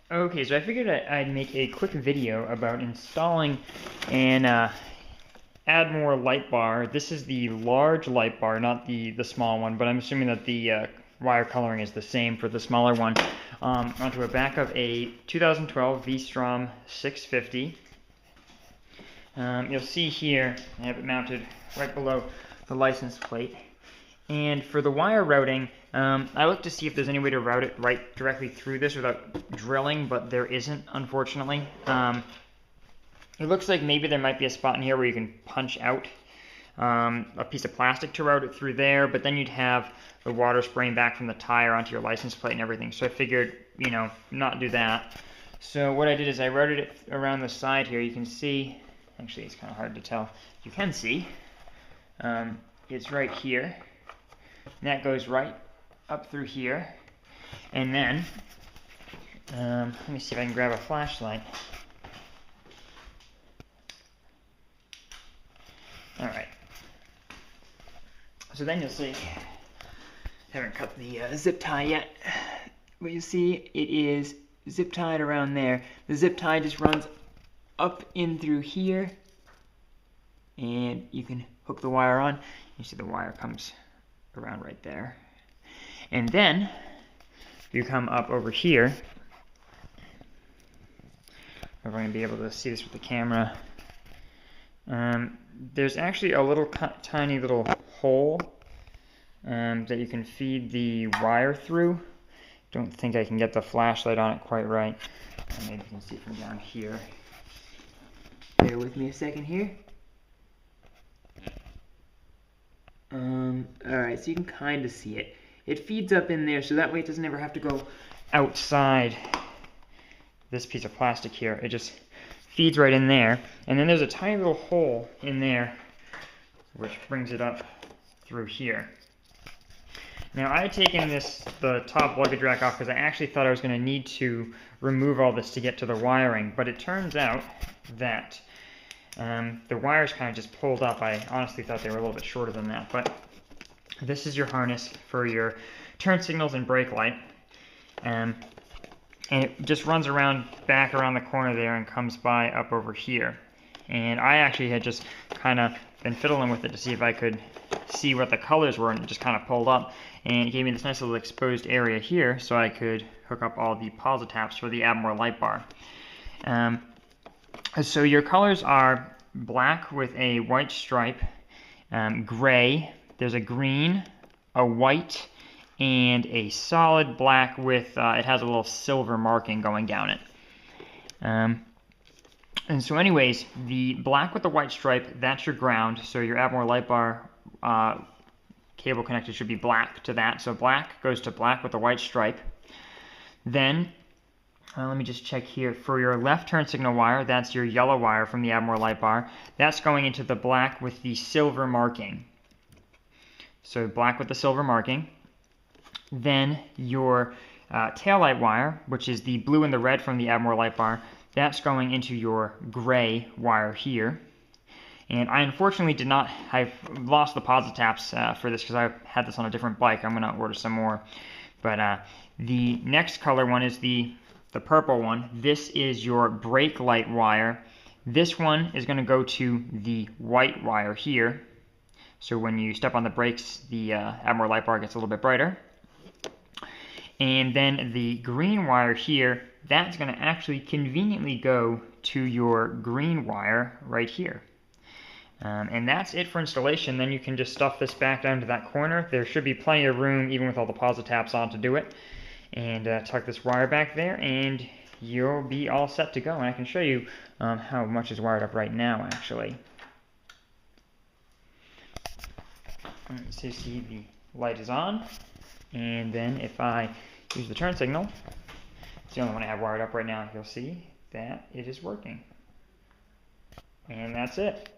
Okay, so I figured I'd make a quick video about installing an Admore Lightbar. This is the large light bar, not the small one, but I'm assuming that the wire coloring is the same for the smaller one, onto a back of a 2012 VStrom 650. You'll see here, I have it mounted right below the license plate. And for the wire routing, I looked to see if there's any way to route it right directly through this without drilling, but there isn't, unfortunately. It looks like maybe there might be a spot in here where you can punch out a piece of plastic to route it through there, but then you'd have the water spraying back from the tire onto your license plate and everything. So I figured, not do that. So what I did is I routed it around the side here. You can see, actually it's kind of hard to tell. You can see, it's right here. And that goes right up through here. And then, let me see if I can grab a flashlight. Alright. So then you'll see, I haven't cut the zip tie yet, but you see it is zip tied around there. The zip tie just runs up in through here, and you can hook the wire on. You see the wire comes around right there. And then you come up over here. If I'm going to be able to see this with the camera. There's actually a little tiny little hole that you can feed the wire through. Don't think I can get the flashlight on it quite right. Maybe you can see it from down here. Bear with me a second here. Alright, so you can kind of see it. It feeds up in there, so that way it doesn't ever have to go outside this piece of plastic here. It just feeds right in there. And then there's a tiny little hole in there, which brings it up through here. Now, I had taken the top luggage rack off because I actually thought I was going to need to remove all this to get to the wiring, but it turns out that the wires kind of just pulled up. I honestly thought they were a little bit shorter than that, but this is your harness for your turn signals and brake light. And it just runs back around the corner there and comes by up over here. And I actually had just kind of been fiddling with it to see if I could see what the colors were, and it just kind of pulled up. And it gave me this nice little exposed area here so I could hook up all the posi-taps for the Admore Lightbar. So your colors are black with a white stripe, gray, there's a green, a white, and a solid black with, it has a little silver marking going down it. And so anyways, the black with the white stripe, that's your ground, so your Admore Lightbar cable connector should be black to that. So black goes to black with the white stripe. Then, let me just check here. For your left turn signal wire, that's your yellow wire from the Admore Lightbar. That's going into the black with the silver marking. So black with the silver marking. Then your taillight wire, which is the blue and the red from the Admore Lightbar, that's going into your gray wire here. And I unfortunately I've lost the posi-taps for this because I had this on a different bike. I'm going to order some more. But the next color one is the purple one. This is your brake light wire. This one is going to go to the white wire here. So when you step on the brakes, the Admore Lightbar gets a little bit brighter. And then the green wire here, that's going to actually conveniently go to your green wire right here. And that's it for installation. Then you can just stuff this back down to that corner. There should be plenty of room, even with all the posi-taps on, to do it. And tuck this wire back there, and you'll be all set to go. And I can show you how much is wired up right now, actually. So you see the light is on. And then if I use the turn signal, it's the only one I have wired up right now, you'll see that it is working. And that's it.